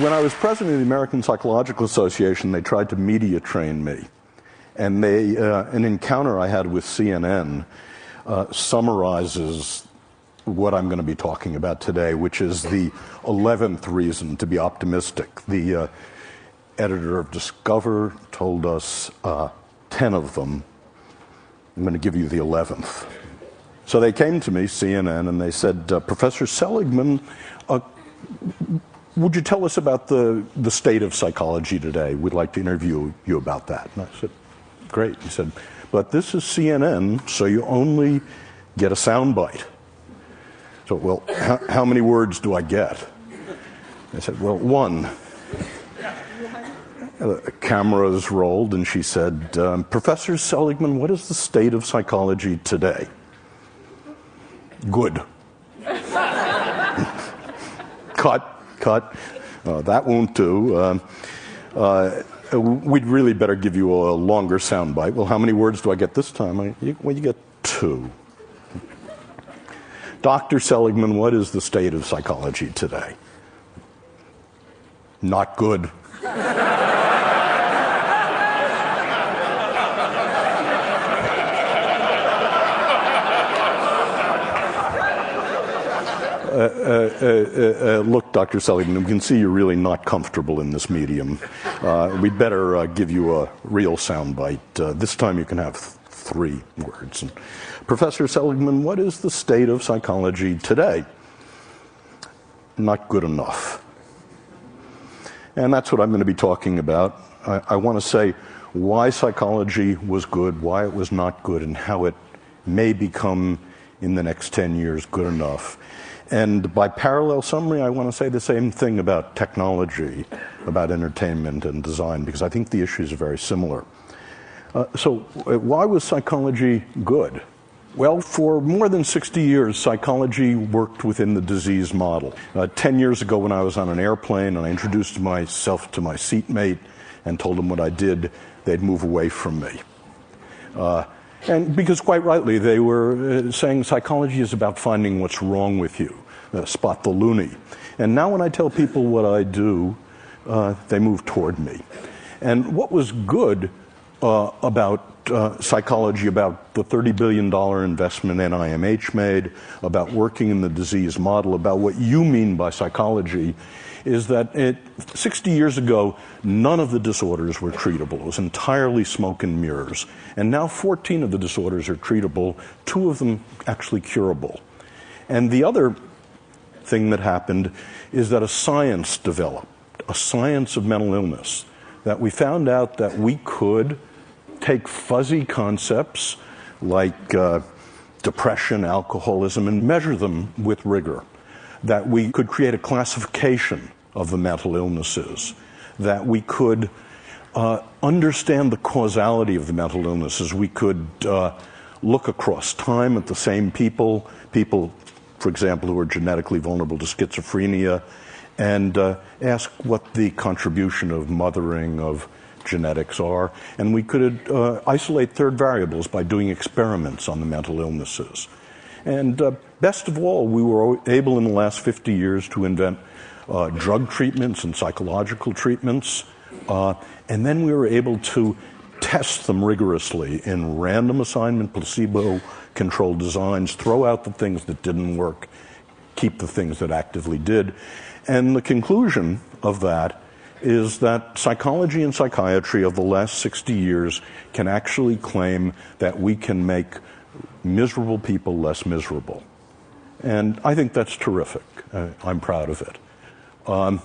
when I was president of the American Psychological Association, they tried to media train me. And an encounter I had with CNN summarizes what I'm going to be talking about today, which is the 11th reason to be optimistic. The editor of Discover told us 10 of them. I'm going to give you the 11th. So they came to me, CNN, and they said, Professor Seligman, would you tell us about the state of psychology today? We'd like to interview you about that. And I said, great. He said, but this is CNN, so you only get a soundbite. So, well, how many words do I get? I said, well, one. The cameras rolled, and she said, Professor Seligman, what is the state of psychology today? Good. Cut. That won't do. We'd really better give you a longer soundbite. Well, how many words do I get this time? Well, you get 2. Dr. Seligman, what is the state of psychology today? Not good. Look, Dr. Seligman, we can see you're really not comfortable in this medium. We'd better give you a real soundbite. This time you can have 3 words. And, Professor Seligman, what is the state of psychology today? Not good enough. And that's what I'm going to be talking about. I want to say why psychology was good, why it was not good, and how it may become, in the next 10 years, good enough. And by parallel summary, I want to say the same thing about technology, about entertainment and design, because I think the issues are very similar. So why was psychology good? Well, for more than 60 years, psychology worked within the disease model. 10 years ago when I was on an airplane and I introduced myself to my seatmate and told them what I did, they'd move away from me. And because quite rightly, they were saying psychology is about finding what's wrong with you, spot the loony. And now when I tell people what I do, they move toward me. And what was good about psychology, about the $30 billion investment NIMH made, about working in the disease model, about what you mean by psychology, is that 60 years ago, none of the disorders were treatable. It was entirely smoke and mirrors. And now 14 of the disorders are treatable, 2 of them actually curable. And the other thing that happened is that a science developed, a science of mental illness, that we found out that we could take fuzzy concepts like depression, alcoholism, and measure them with rigor. That we could create a classification of the mental illnesses, that we could understand the causality of the mental illnesses. We could look across time at the same people, for example, who are genetically vulnerable to schizophrenia, and ask what the contribution of mothering, of genetics are. And we could isolate third variables by doing experiments on the mental illnesses. And best of all, we were able in the last 50 years to invent drug treatments and psychological treatments. And then we were able to test them rigorously in random assignment, placebo-controlled designs, throw out the things that didn't work, keep the things that actively did. And the conclusion of that is that psychology and psychiatry of the last 60 years can actually claim that we can make miserable people less miserable. And I think that's terrific. I'm proud of it. But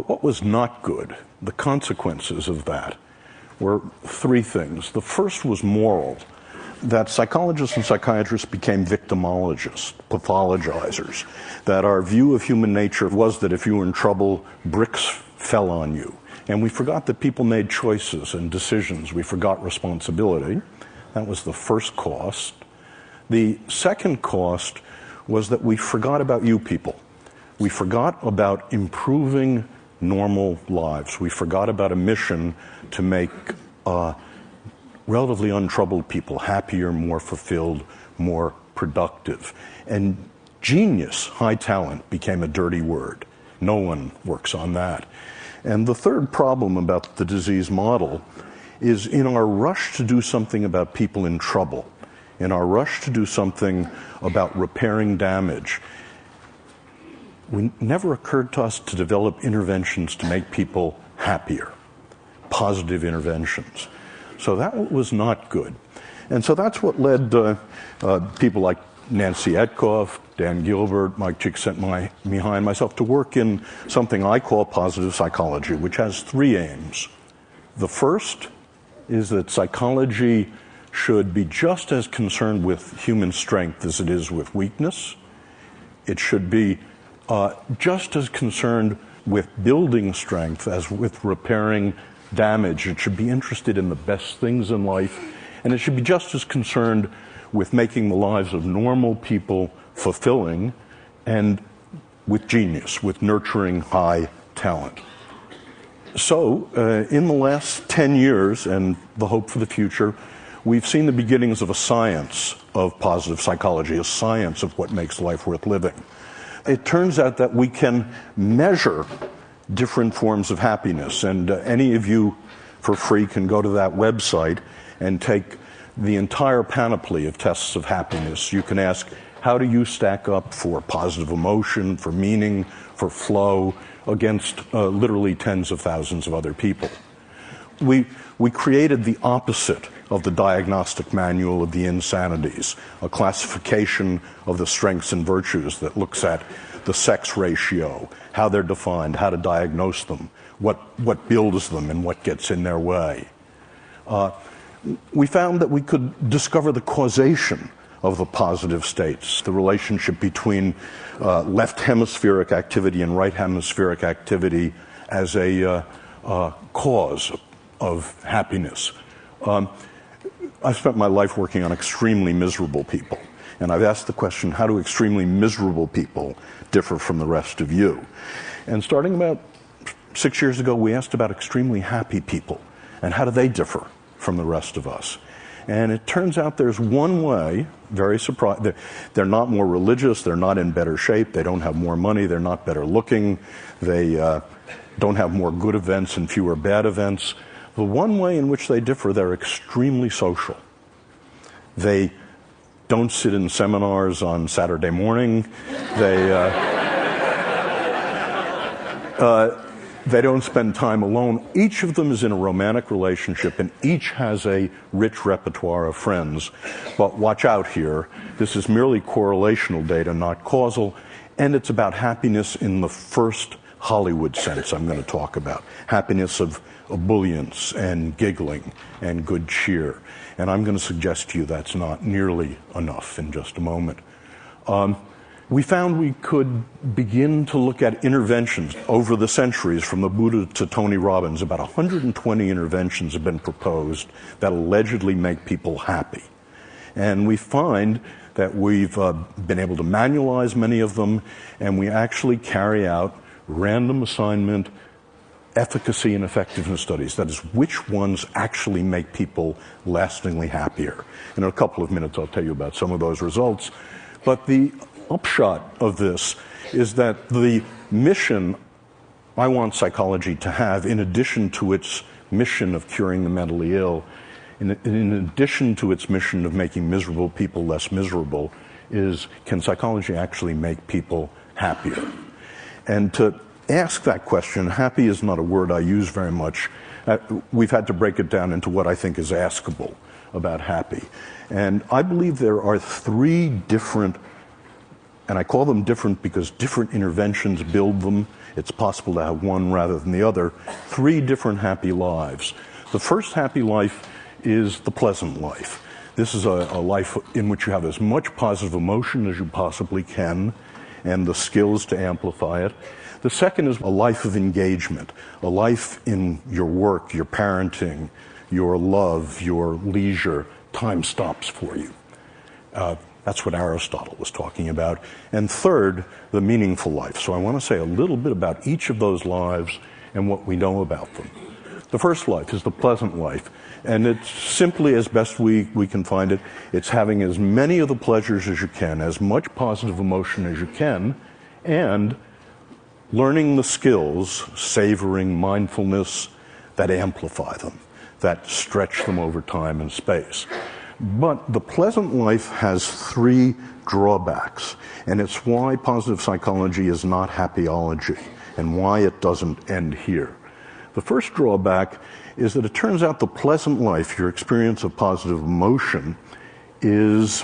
what was not good, the consequences of that, were 3 things. The first was moral, that psychologists and psychiatrists became victimologists, pathologizers, that our view of human nature was that if you were in trouble, bricks fell on you. And we forgot that people made choices and decisions. We forgot responsibility. That was the first cost. The second cost was that we forgot about you people. We forgot about improving normal lives. We forgot about a mission to make relatively untroubled people happier, more fulfilled, more productive. And Genius, high talent, became a dirty word. No one works on that. And the third problem about the disease model is in our rush to do something about people in trouble, in our rush to do something about repairing damage, it never occurred to us to develop interventions to make people happier, positive interventions. So that was not good. And so that's what led people like Nancy Etkoff, Dan Gilbert, Mike Csikszentmihalyi, and myself to work in something I call positive psychology, which has three aims. The first is that psychology should be just as concerned with human strength as it is with weakness. It should be just as concerned with building strength as with repairing damage. It should be interested in the best things in life, and it should be just as concerned with making the lives of normal people fulfilling and with genius, with nurturing high talent. So, in the last 10 years, and the hope for the future, we've seen the beginnings of a science of positive psychology, a science of what makes life worth living. It turns out that we can measure different forms of happiness, and any of you for free can go to that website and take the entire panoply of tests of happiness. You can ask, how do you stack up for positive emotion, for meaning, for flow, against literally tens of thousands of other people. We created the opposite of the diagnostic manual of the insanities, a classification of the strengths and virtues that looks at the sex ratio, how they're defined, how to diagnose them, what builds them and what gets in their way. We found that we could discover the causation of the positive states, the relationship between left hemispheric activity and right hemispheric activity as a cause of happiness. I've spent my life working on extremely miserable people, and I've asked the question, how do extremely miserable people differ from the rest of you? And starting about 6 years ago, we asked about extremely happy people, and how do they differ from the rest of us? And it turns out there's one way, very surprising, they're not more religious, they're not in better shape, they don't have more money, they're not better looking, they don't have more good events and fewer bad events. The one way in which they differ, they're extremely social. They don't sit in seminars on Saturday morning. They don't spend time alone. Each of them is in a romantic relationship, and each has a rich repertoire of friends. But watch out here. This is merely correlational data, not causal, and it's about happiness in the first Hollywood sense I'm going to talk about. Happiness of ebullience and giggling and good cheer. And I'm going to suggest to you that's not nearly enough in just a moment. We found we could begin to look at interventions over the centuries, from the Buddha to Tony Robbins. About 120 interventions have been proposed that allegedly make people happy. And we find that we've been able to manualize many of them, and we actually carry out random assignment efficacy and effectiveness studies. That is, which ones actually make people lastingly happier. In a couple of minutes, I'll tell you about some of those results. But the upshot of this is that the mission I want psychology to have, in addition to its mission of curing the mentally ill, in addition to its mission of making miserable people less miserable, is, can psychology actually make people happier? And to ask that question, happy is not a word I use very much. We've had to break it down into what I think is askable about happy. And I believe there are three different, and I call them different because different interventions build them. It's possible to have one rather than the other. Three different happy lives. The first happy life is the pleasant life. This is a life in which you have as much positive emotion as you possibly can, and the skills to amplify it. The second is a life of engagement, a life in your work, your parenting, your love, your leisure. Time stops for you. That's what Aristotle was talking about. And third, the meaningful life. So I want to say a little bit about each of those lives and what we know about them. The first life is the pleasant life. And it's simply, as best we can find it, it's having as many of the pleasures as you can, as much positive emotion as you can, and learning the skills, savoring mindfulness, that amplify them, that stretch them over time and space. But the pleasant life has three drawbacks, and it's why positive psychology is not happyology, and why it doesn't end here. The first drawback is that it turns out the pleasant life, your experience of positive emotion, is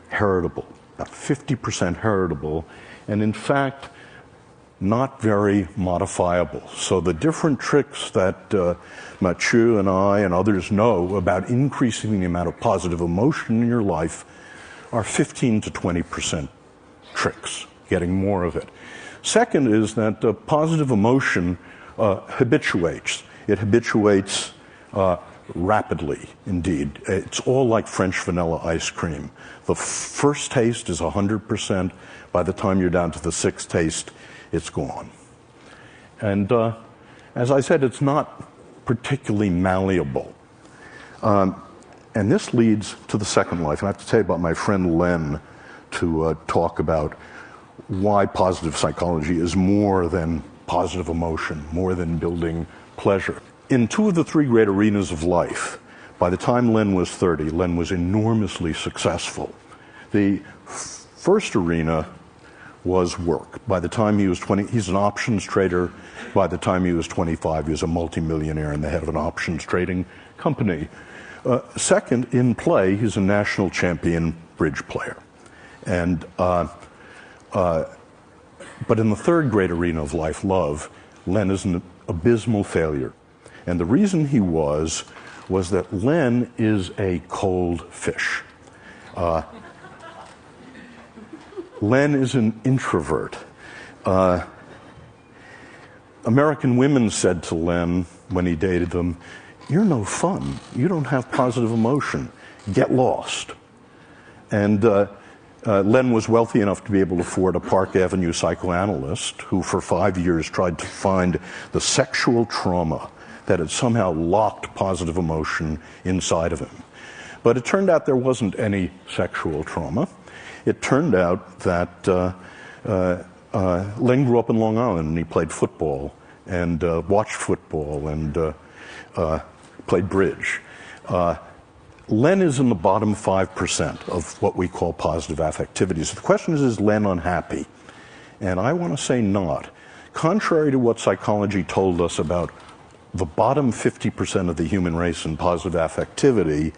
heritable, about 50% heritable, and in fact, not very modifiable. So the different tricks that Mathieu and I and others know about increasing the amount of positive emotion in your life are 15 to 20% tricks, getting more of it. Second is that positive emotion habituates. It habituates rapidly, indeed. It's all like French vanilla ice cream. The first taste is 100%. By the time you're down to the sixth taste, it's gone. And as I said, it's not particularly malleable. And this leads to the second life. And I have to tell you about my friend Len to talk about why positive psychology is more than positive emotion, more than building pleasure. In two of the three great arenas of life, by the time Len was 30, Len was enormously successful. The first arena was work. By the time he was 20, he's an options trader. By the time he was 25, he was a multimillionaire and the head of an options trading company. Second, in play, he's a national champion bridge player. And but in the third great arena of life, love, Len is an abysmal failure. And the reason he was that Len is a cold fish. Len is an introvert. American women said to Len when he dated them, "You're no fun. You don't have positive emotion. Get lost." And Len was wealthy enough to be able to afford a Park Avenue psychoanalyst who for 5 years tried to find the sexual trauma that had somehow locked positive emotion inside of him. But it turned out there wasn't any sexual trauma. It turned out that Len grew up in Long Island and he played football and watched football and played bridge. Len is in the bottom 5% of what we call positive affectivity. So the question is Len unhappy? And I want to say not. Contrary to what psychology told us about the bottom 50% of the human race in positive affectivity,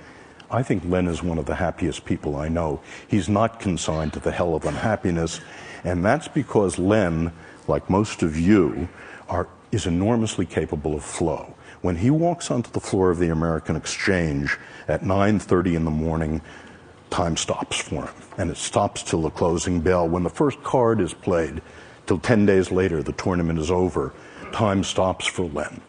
I think Len is one of the happiest people I know. He's not consigned to the hell of unhappiness, and that's because Len, like most of you, is enormously capable of flow. When he walks onto the floor of the American Exchange at 9:30 in the morning, time stops for him, and it stops till the closing bell. When the first card is played, till 10 days later, the tournament is over, time stops for Len.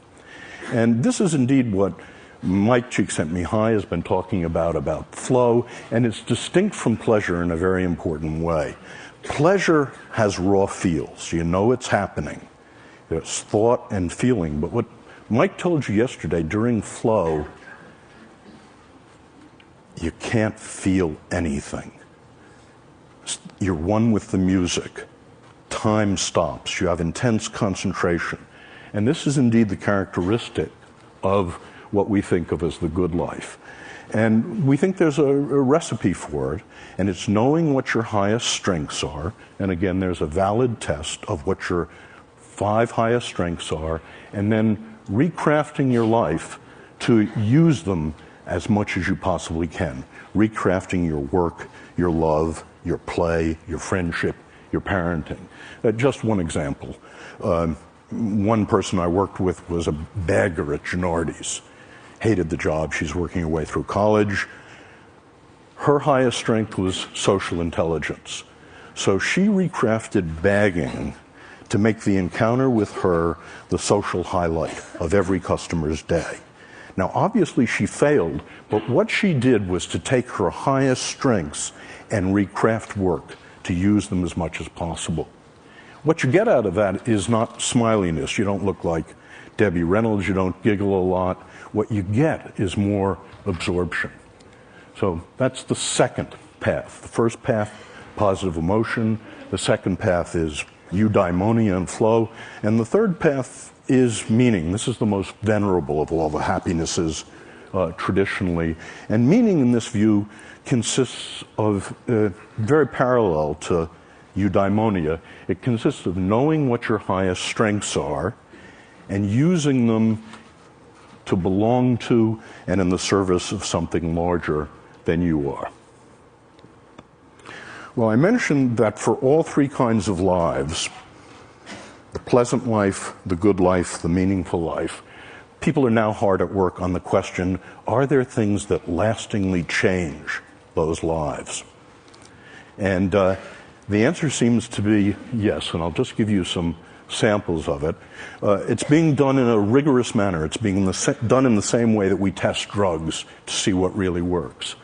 And this is indeed what Mike Csikszentmihalyi has been talking about flow, and it's distinct from pleasure in a very important way. Pleasure has raw feels. You know it's happening. There's thought and feeling. But what Mike told you yesterday, during flow, you can't feel anything. You're one with the music. Time stops. You have intense concentration. And this is indeed the characteristic of what we think of as the good life. And we think there's a recipe for it, and it's knowing what your highest strengths are. And again, there's a valid test of what your 5 highest strengths are, and then recrafting your life to use them as much as you possibly can. Recrafting your work, your love, your play, your friendship, your parenting. Just one example. One person I worked with was a bagger at Gennardi's. Hated the job. She's working her way through college. Her highest strength was social intelligence. So she recrafted bagging to make the encounter with her the social highlight of every customer's day. Now, obviously she failed, but what she did was to take her highest strengths and recraft work to use them as much as possible. What you get out of that is not smiliness. You don't look like Debbie Reynolds, you don't giggle a lot. What you get is more absorption. So that's the second path. The first path, positive emotion. The second path is eudaimonia and flow. And the third path is meaning. This is the most venerable of all the happinesses traditionally. And meaning in this view consists of, very parallel to eudaimonia, it consists of knowing what your highest strengths are and using them to belong to and in the service of something larger than you are. Well, I mentioned that for all three kinds of lives, the pleasant life, the good life, the meaningful life, people are now hard at work on the question, are there things that lastingly change those lives? And the answer seems to be yes, and I'll just give you some samples of it. It's being done in a rigorous manner. It's being done in the same way that we test drugs to see what really works.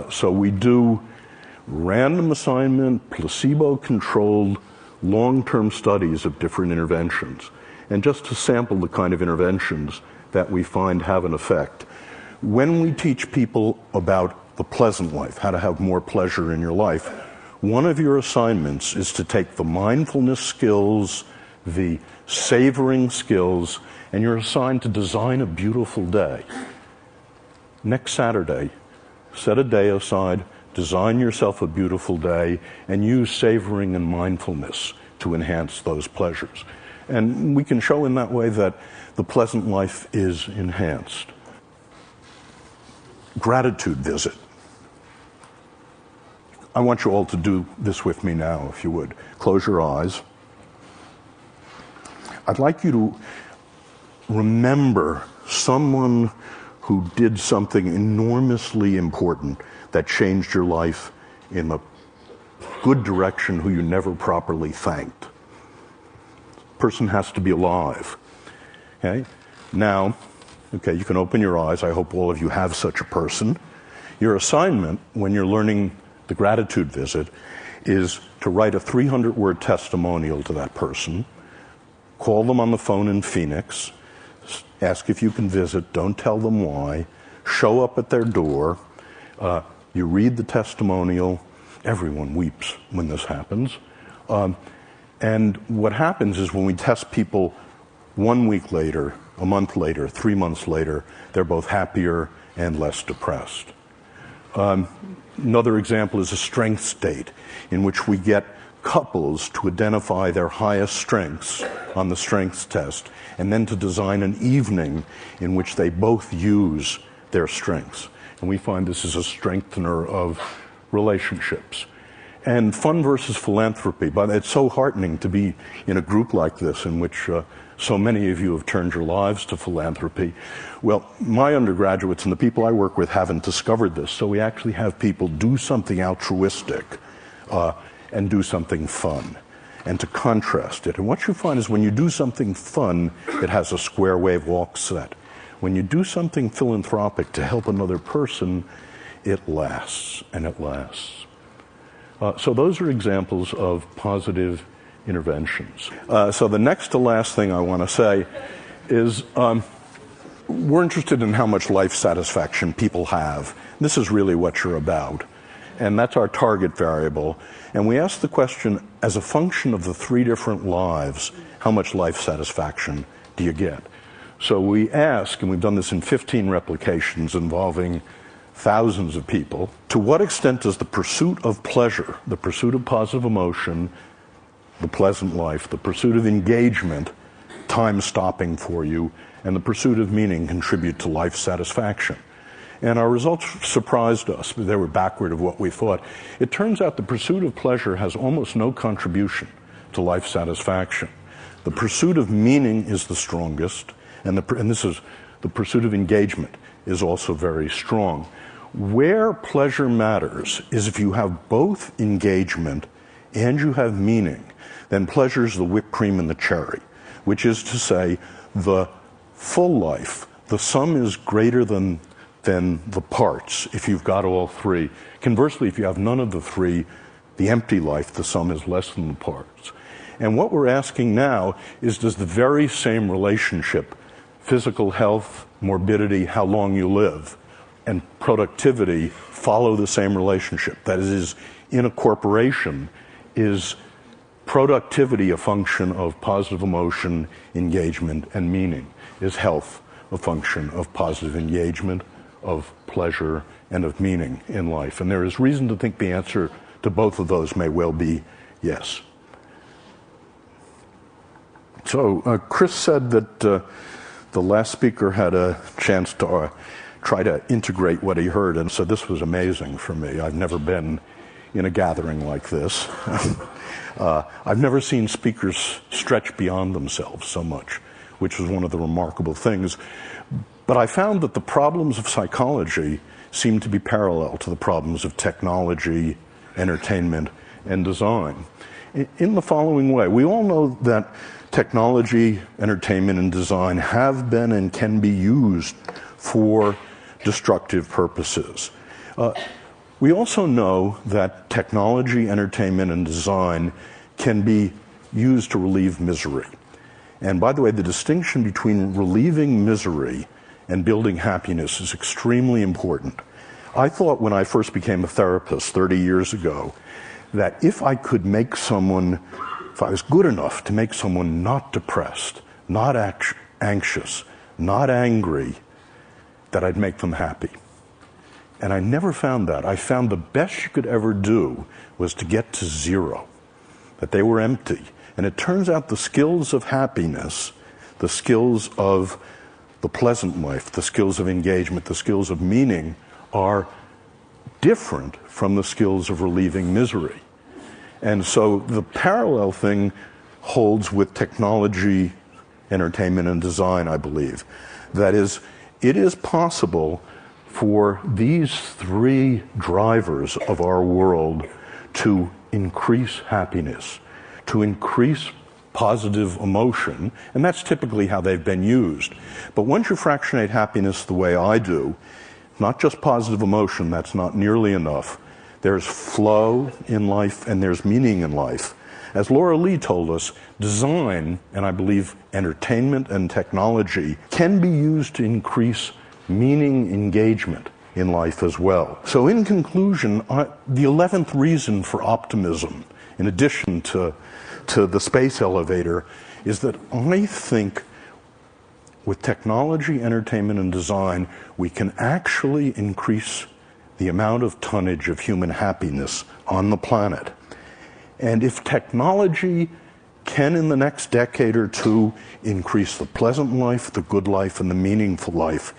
So we do random assignment, placebo-controlled, long-term studies of different interventions. And just to sample the kind of interventions that we find have an effect. When we teach people about the pleasant life, how to have more pleasure in your life, one of your assignments is to take the mindfulness skills, the savoring skills, and you're assigned to design a beautiful day. Next Saturday, set a day aside, design yourself a beautiful day, and use savoring and mindfulness to enhance those pleasures. And we can show in that way that the pleasant life is enhanced. Gratitude visit. I want you all to do this with me now, if you would. Close your eyes. I'd like you to remember someone who did something enormously important that changed your life in a good direction, who you never properly thanked. The person has to be alive. Okay? Now, you can open your eyes. I hope all of you have such a person. Your assignment, when you're learning the gratitude visit, is to write a 300-word testimonial to that person, call them on the phone in Phoenix, ask if you can visit, don't tell them why, show up at their door, you read the testimonial. Everyone weeps when this happens. And what happens is when we test people 1 week later, a month later, 3 months later, they're both happier and less depressed. Another example is a strengths date, in which we get couples to identify their highest strengths on the strengths test, and then to design an evening in which they both use their strengths. And we find this is a strengthener of relationships. And fun versus philanthropy, but it's so heartening to be in a group like this in which so many of you have turned your lives to philanthropy. Well, my undergraduates and the people I work with haven't discovered this, so we actually have people do something altruistic and do something fun, and to contrast it. And what you find is when you do something fun, it has a square wave walk set. When you do something philanthropic to help another person, it lasts, and it lasts. So those are examples of positive interventions. So the next to last thing I want to say is we're interested in how much life satisfaction people have. This is really what you're about. And that's our target variable. And we ask the question, as a function of the three different lives, how much life satisfaction do you get? So we ask, and we've done this in 15 replications involving thousands of people, to what extent does the pursuit of pleasure, the pursuit of positive emotion, the pleasant life, the pursuit of engagement, time stopping for you, and the pursuit of meaning contribute to life satisfaction? And our results surprised us. They were backward of what we thought. It turns out the pursuit of pleasure has almost no contribution to life satisfaction. The pursuit of meaning is the strongest, and this is the pursuit of engagement is also very strong. Where pleasure matters is if you have both engagement and you have meaning, then pleasure is the whipped cream and the cherry, which is to say the full life, the sum is greater than the parts if you've got all three. Conversely, if you have none of the three, the empty life, the sum is less than the parts. And what we're asking now is, does the very same relationship physical health, morbidity, how long you live, and productivity follow the same relationship. That is, in a corporation, is productivity a function of positive emotion, engagement, and meaning? Is health a function of positive engagement, of pleasure, and of meaning in life? And there is reason to think the answer to both of those may well be yes. So Chris said that the last speaker had a chance to try to integrate what he heard, and so this was amazing for me. I've never been in a gathering like this. I've never seen speakers stretch beyond themselves so much, which was one of the remarkable things. But I found that the problems of psychology seem to be parallel to the problems of technology, entertainment, and design. In the following way, we all know that technology, entertainment, and design have been and can be used for destructive purposes. We also know that technology, entertainment, and design can be used to relieve misery. And by the way, the distinction between relieving misery and building happiness is extremely important. I thought when I first became a therapist 30 years ago that if I could make someone, if I was good enough to make someone not depressed, not anxious, not angry, that I'd make them happy. And I never found that. I found the best you could ever do was to get to zero, that they were empty. And it turns out the skills of happiness, the skills of the pleasant life, the skills of engagement, the skills of meaning are different from the skills of relieving misery. And so the parallel thing holds with technology, entertainment, and design, I believe. That is, it is possible for these three drivers of our world to increase happiness, to increase positive emotion, and that's typically how they've been used. But once you fractionate happiness the way I do, not just positive emotion, that's not nearly enough. There's flow in life and there's meaning in life. As Laura Lee told us, design, and I believe entertainment and technology, can be used to increase meaning engagement in life as well. So in conclusion, the 11th reason for optimism, in addition to the space elevator, is that I think with technology, entertainment, and design, we can actually increase the amount of tonnage of human happiness on the planet. And if technology can, in the next decade or two, increase the pleasant life, the good life, and the meaningful life,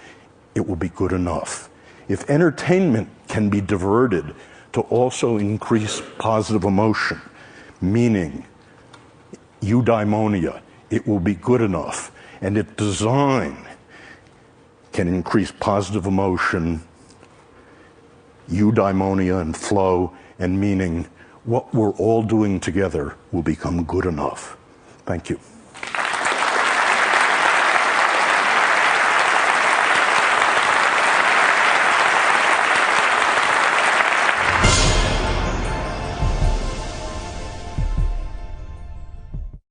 it will be good enough. If entertainment can be diverted to also increase positive emotion, meaning, eudaimonia, it will be good enough. And if design can increase positive emotion, eudaimonia, and flow, and meaning, what we're all doing together will become good enough. Thank you.